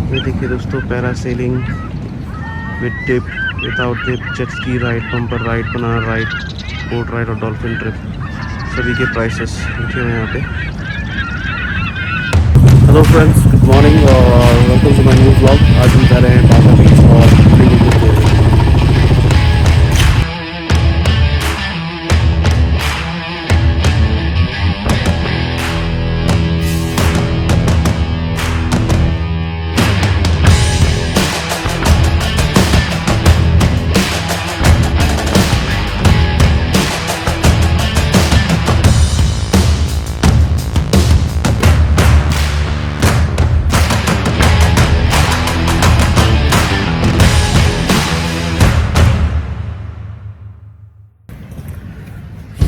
ये देखिए दोस्तों, parasailing with tip, without tip, jet ski ride, bumper ride, banana ride, boat ride और dolphin trip, सभी के प्राइसेस लिखे हुए हैं यहाँ पे। हेलो फ्रेंड्स, गुड मॉर्निंग और welcome to my new blog. आज हम जा रहे हैं बागा बीच और प्लेइंग करते हैं।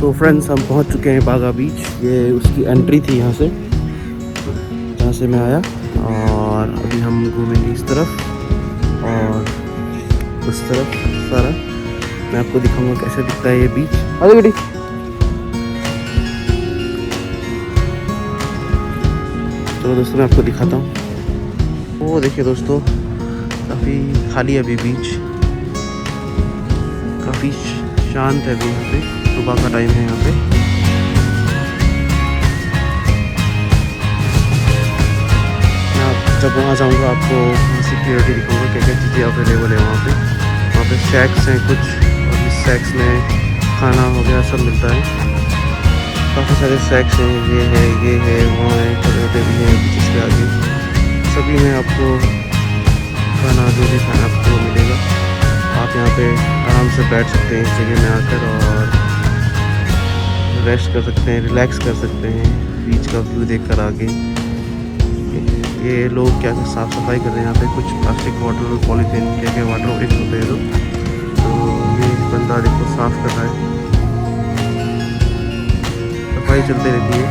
तो फ्रेंड्स, हम पहुंच चुके हैं बागा बीच। ये उसकी एंट्री थी यहाँ से, जहाँ से मैं आया। और अभी हम घूमेंगे इस तरफ और उस तरफ सारा। मैं आपको दिखाऊंगा कैसे दिखता है ये बीच। आगे बेटी। चलो दोस्तों, मैं आपको दिखाता हूँ। वो देखिए दोस्तों, काफ़ी खाली है अभी बीच, काफ़ी शांत है अभी यहाँ पे। सुबह का टाइम है यहाँ पे। मैं जब वहाँ जाऊँगा आपको वहाँ सिक्योरिटी दिखाऊंगा, क्या क्या चीज़ें अवेलेबल है वहाँ पे शैक्स हैं कुछ, और इस शैक्स में खाना हो गया सब मिलता है। काफ़ी सारे शैक्स हैं, ये है वहाँ है, छोटे भी हैं बीच के आगे। सभी में आपको खाना, जो भी खाना आपको मिलेगा। आप यहाँ पे आराम से बैठ सकते हैं इस जगह में आकर और रेस्ट कर सकते हैं, रिलैक्स कर सकते हैं बीच का व्यू देखकर आगे। ये लोग क्या साफ़ सफाई कर रहे हैं यहाँ पे। कुछ प्लास्टिक बॉटल, पॉलीथीन, क्या वाटर वेस्ट होते हैं लोग, तो ये बंदा देखो साफ़ कर रहा है। सफाई चलती रहती है।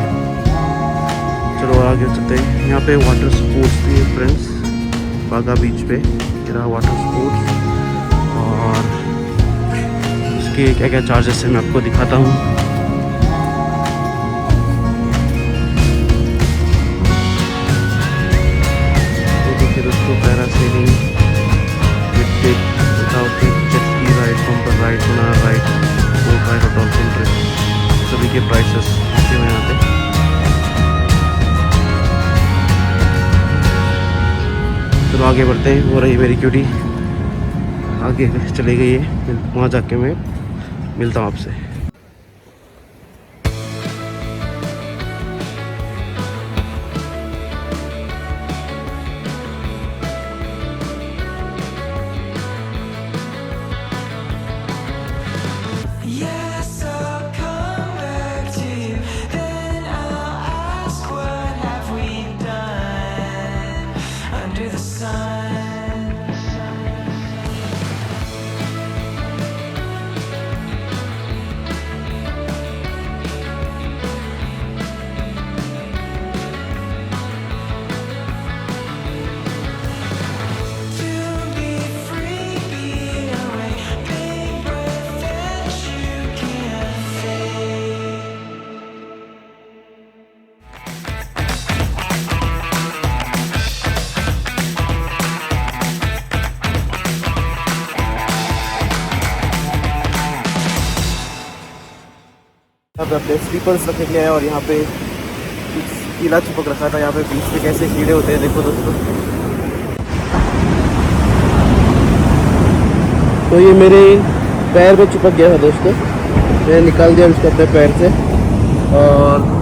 चलो आगे चलते हैं। यहाँ पे वाटर स्पोर्ट्स भी है फ्रेंड्स, बागा बीच पे। ये रहा वाटर स्पोर्ट्स, और उसके क्या क्या चार्जेस है मैं आपको दिखाता हूँ। Parasailing with tip, without tip, jet ski ride, bumper ride, banana ride, boat ride और डॉल्फिन ट्रिप, सभी के प्राइसेस लिखे हुए हैं यहाँ पे। चलो आगे बढ़ते हैं। वो रही मेरी क्यूटी, आगे चली गई है। वहाँ जाके मैं मिलता हूँ आपसे। यहाँ पे अपने स्लीपर्स रखे गए हैं और यहाँ पे कीला चिपक रखा था। यहाँ पे बीच में कैसे कीड़े होते हैं देखो दोस्तों। तो ये मेरे पैर में चिपक गया था दोस्तों, मैंने निकाल दिया उसको अपने पैर से। और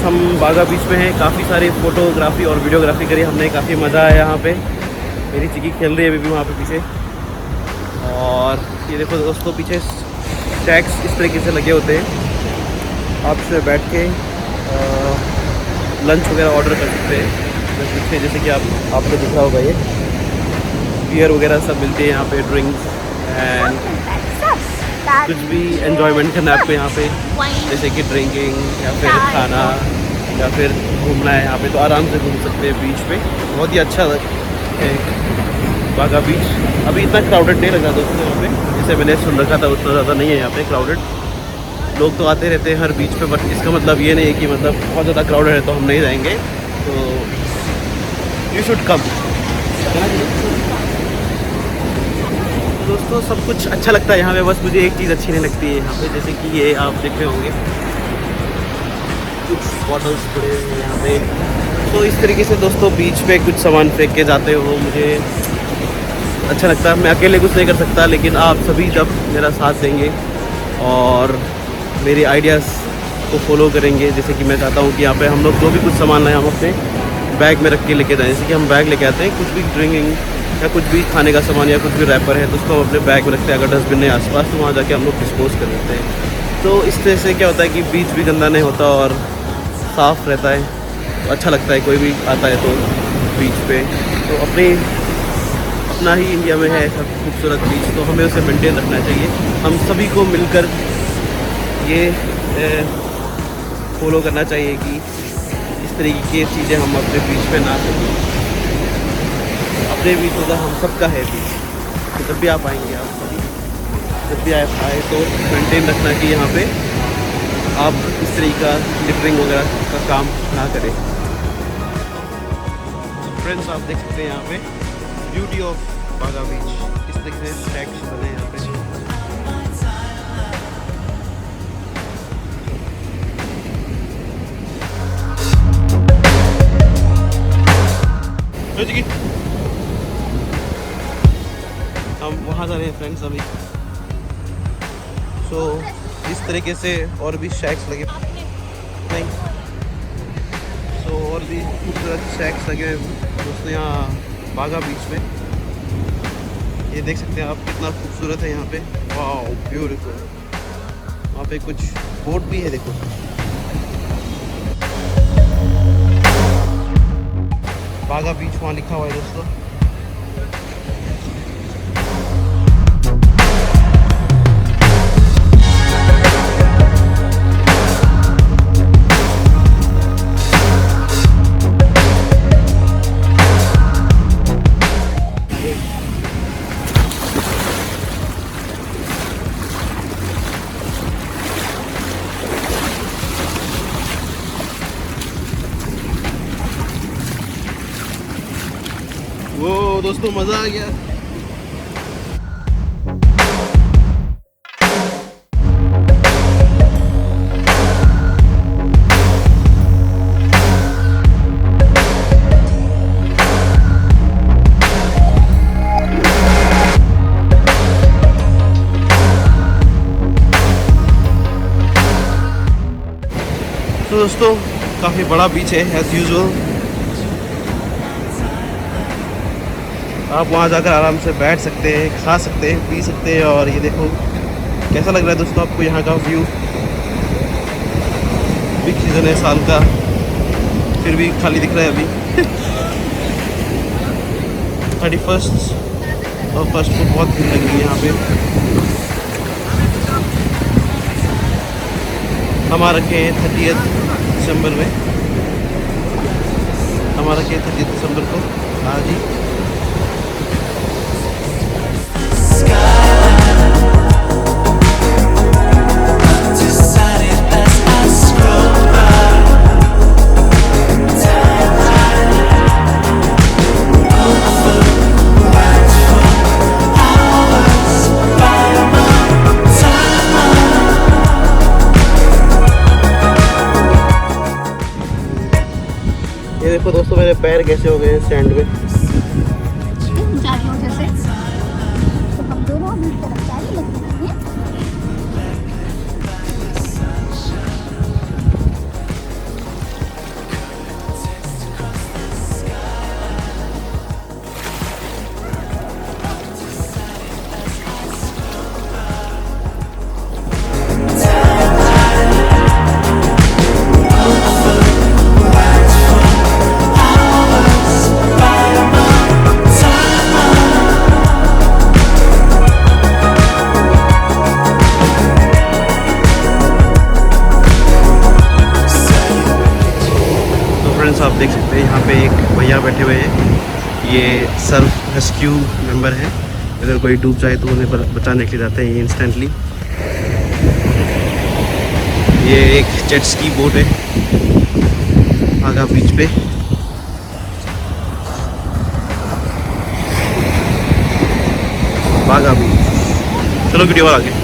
हम बागा बीच में हैं। काफ़ी सारी फ़ोटोग्राफी और वीडियोग्राफी करी हमने, काफ़ी मज़ा आया यहाँ पे। मेरी चिकी खेल रही है अभी भी वहाँ पे पीछे। और ये देखो दोस्तों, पीछे शैक्स इस तरीके से लगे होते हैं, आप इसमें बैठ के लंच वगैरह ऑर्डर कर सकते हैं। पीछे जैसे कि आपको दिख रहा होगा, ये बियर वगैरह सब मिलती है यहाँ पे, ड्रिंक्स एंड कुछ भी एंजॉयमेंट करना है आपको यहाँ पे, जैसे कि ड्रिंकिंग या फिर खाना या फिर घूमना है यहाँ पे, तो आराम से घूम सकते हैं बीच पे। बहुत ही अच्छा है बागा बीच। अभी इतना क्राउडेड नहीं लगा दोस्तों यहाँ पे, जैसे मैंने सुन रखा था उतना ज़्यादा नहीं है यहाँ पे क्राउडेड। लोग तो आते रहते हैं हर बीच पे, बट इसका मतलब ये नहीं है कि मतलब बहुत ज़्यादा क्राउडेड है तो हम नहीं जाएंगे। तो यू शुड कम। दोस्तों सब कुछ अच्छा लगता है यहाँ पे, बस मुझे एक चीज़ अच्छी नहीं लगती है यहाँ पे, जैसे कि ये आप देख रहे होंगे कुछ बॉटल्स पड़े हुए हैं यहाँ पे। तो इस तरीके से दोस्तों बीच पे कुछ सामान फेंक के जाते हो, मुझे अच्छा लगता है। मैं अकेले कुछ नहीं कर सकता, लेकिन आप सभी जब मेरा साथ देंगे और मेरे आइडियाज़ को फॉलो करेंगे, जैसे कि मैं चाहता हूँ कि यहाँ पे हम लोग जो भी कुछ सामान लाएँ हम अपने बैग में रख के लेके जाएँ। जैसे कि हम बैग लेके आते हैं, कुछ भी ड्रिंकिंग या कुछ भी खाने का सामान या कुछ भी रैपर है तो उसको हम अपने बैग में रखते हैं। अगर डस्टबिन है आसपास तो वहाँ जाके हम लोग डिस्पोज कर देते हैं। तो इस तरह से क्या होता है कि बीच भी गंदा नहीं होता और साफ़ रहता है, तो अच्छा लगता है। कोई भी आता है तो बीच पे, तो अपना ही इंडिया में है सब खूबसूरत बीच, तो हमें उसे मेंटेन रखना चाहिए। हम सभी को मिलकर ये फॉलो करना चाहिए कि इस तरीके की चीज़ें हम अपने बीच पे ना करें। अपने बीच होगा हम सबका है बीच, तो जब भी आप आएंगे, आप सभी जब भी आप आए तो मेंटेन रखना कि यहाँ पे आप इस तरीके का लिटरिंग वगैरह का काम ना करें। फ्रेंड्स आप देख सकते हैं यहाँ पे ब्यूटी ऑफ बागा बीच, इस तरीके से शैक्स बने हैं यहाँ पे। हम वहाँ जा रहे हैं फ्रेंड्स अभी। सो इस तरीके से और भी शैक्स लगे नहीं, सो और भी खूबसूरत शैक्स लगे हुए दोस्तों यहाँ बागा बीच में। ये देख सकते हैं आप कितना खूबसूरत है यहाँ पे, वाओ ब्यूटीफुल। वहाँ पे कुछ बोट भी है, देखो बागा बीच वहाँ लिखा हुआ है दोस्तों। वो दोस्तों मज़ा आ गया। तो दोस्तों काफ़ी बड़ा बीच है एज़ यूजुअल। आप वहाँ जाकर आराम से बैठ सकते हैं, खा सकते हैं, पी सकते हैं। और ये देखो कैसा लग रहा है दोस्तों आपको यहाँ का व्यू। बिग सीज़न है साल का, फिर भी खाली दिख रहा है अभी। 31 और 1 को बहुत भीड़ लगी है यहाँ पे। हम आ रखे हैं 30 दिसंबर में, हम आ रखे हैं 30 दिसंबर को आज ही। ये देखो दोस्तों मेरे पैर कैसे हो गए स्टैंड में। जैसे तो हम दोनों अभी तरफ लगे हैं। सर्फ रेस्क्यू मेंबर हैं, अगर कोई डूब जाए तो उन्हें बचाने के लिए जाते हैं ये इंस्टेंटली। ये एक जेट स्की बोट है आगा बीच पे। बागा बीच, चलो वीडियो और आगे।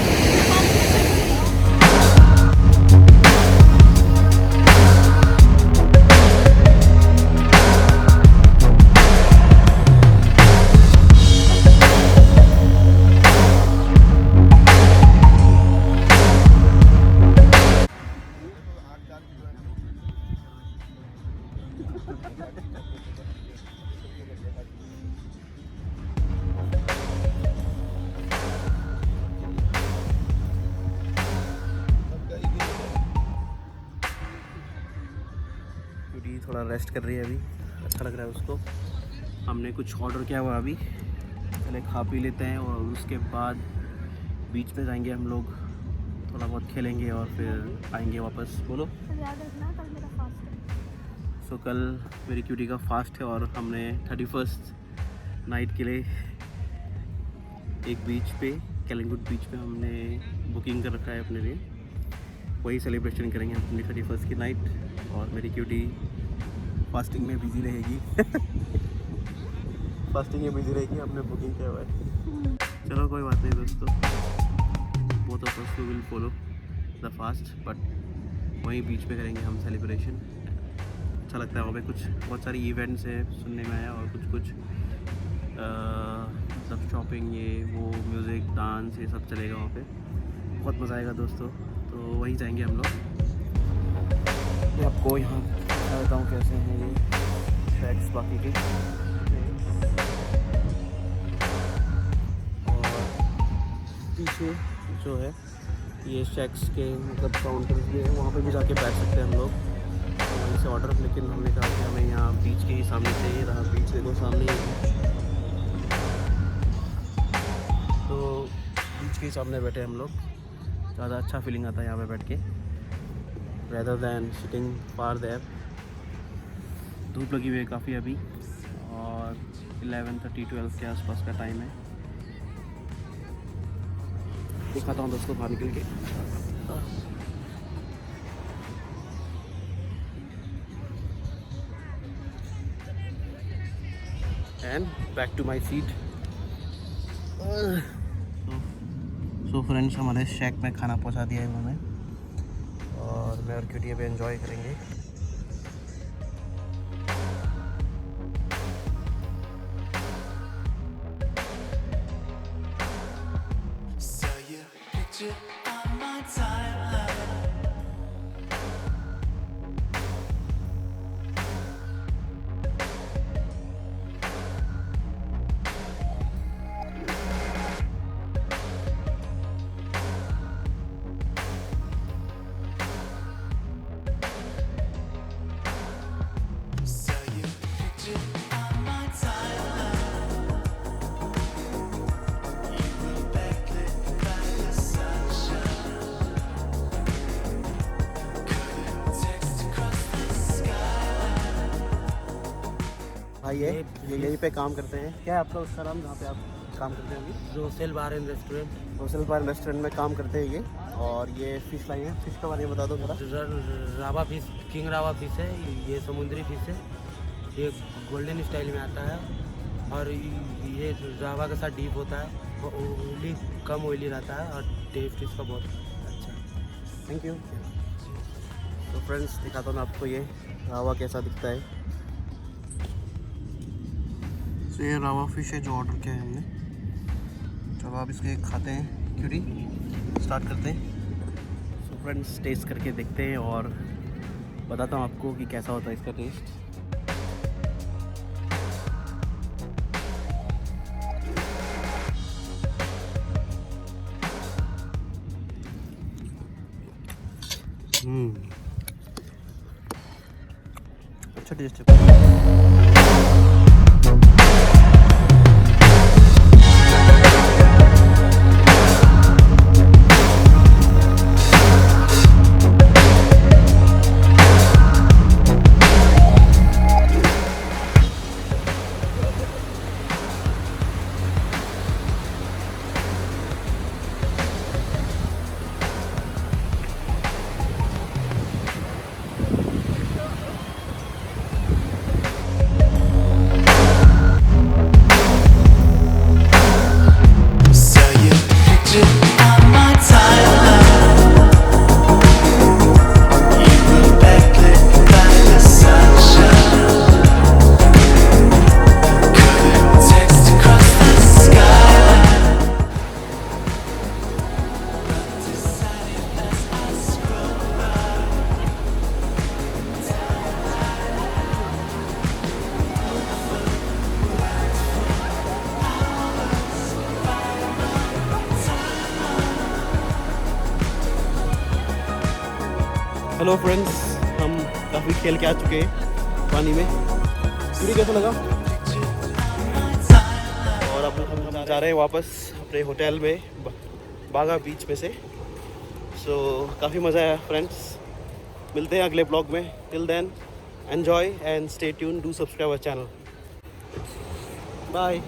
थोड़ा रेस्ट कर रही है अभी, अच्छा लग रहा है उसको। हमने कुछ ऑर्डर किया हुआ अभी, पहले खा पी लेते हैं और उसके बाद बीच पे जाएंगे हम लोग, थोड़ा बहुत खेलेंगे और फिर आएंगे वापस। बोलो। याद रखना कल मेरा फास्ट है। सो कल मेरी क्यूटी का फास्ट है और हमने 31st नाइट के लिए एक बीच पे, कलिंगुड बीच पे हमने बुकिंग कर रखा है अपने लिए। वही सेलिब्रेशन करेंगे अपनी 31st की नाइट। और मेरी क्यूटी फास्टिंग में बिजी रहेगी फास्टिंग में बिजी रहेगी, हमने बुकिंग किया हुआ है। चलो कोई बात नहीं दोस्तों, both of us will follow the fast, but वहीं बीच पे करेंगे हम सेलिब्रेशन। अच्छा लगता है वहाँ पे, कुछ बहुत सारी इवेंट्स है सुनने में आया, और कुछ मतलब शॉपिंग, ये वो, म्यूज़िक, डांस, ये सब चलेगा वहाँ पे, बहुत मज़ा आएगा दोस्तों। तो वहीं जाएंगे हम लोग। मैं आपको यहाँ बता हूँ कैसे हैं ये शैक्स बाकी के। और पीछे जो है ये शैक्स के मतलब काउंटर भी है, वहाँ पे भी जाके बैठ सकते हैं हम लोग वहीं से ऑर्डर। लेकिन हमने कहा कि हमें यहाँ बीच के ही सामने चाहिए, रहा बीच देखो सामने ही, तो बीच के ही सामने बैठे हम लोग। ज़्यादा अच्छा फीलिंग आता है यहाँ पे बैठ के, rather than sitting far there. धूप लगी हुई है काफ़ी अभी, और 11:30-12 के आसपास का टाइम है। दिखाता हूँ दोस्तों बाहर निकल के। And back to my seat. So friends, हमारे शैक में खाना पहुंचा दिया है उन्होंने, और मैं और क्यूटी अभी एंजॉय करेंगे। ये यहीं पे काम करते हैं। क्या है आपका उसका नाम जहाँ पे आप काम करते हैं अभी? Rosell bar and restaurant. Rosell bar restaurant में काम करते हैं ये। और ये फ़िश लाई है, फ़िश का बारे में बता दो थोड़ा। रावा फिश, किंग रावा फिश है, ये समुद्री फिश है, ये गोल्डन स्टाइल में आता है, और ये रावा के साथ डीप होता है, ऑयली कम ऑयली रहता है, और टेस्ट इसका बहुत अच्छा है। Thank you. तो फ्रेंड्स, दिखाता हूँ मैं आपको ये रावा कैसा दिखता है। तो ये रावा फिश है जो ऑर्डर किया है हमने। चलो आप इसके खाते हैं, क्यूटी स्टार्ट करते हैं। सो फ्रेंड्स, टेस्ट करके देखते हैं और बताता हूँ आपको कि कैसा होता है इसका टेस्ट। अच्छा टेस्ट है। हेलो फ्रेंड्स, हम काफ़ी खेल के आ चुके हैं पानी में। सूर्य कैसा लगा? और अब हम जा रहे हैं वापस अपने होटल में बागा बीच में से। सो काफ़ी मज़ा आया फ्रेंड्स। मिलते हैं अगले ब्लॉग में। Till then enjoy and stay tune, do subscribe our channel. Bye.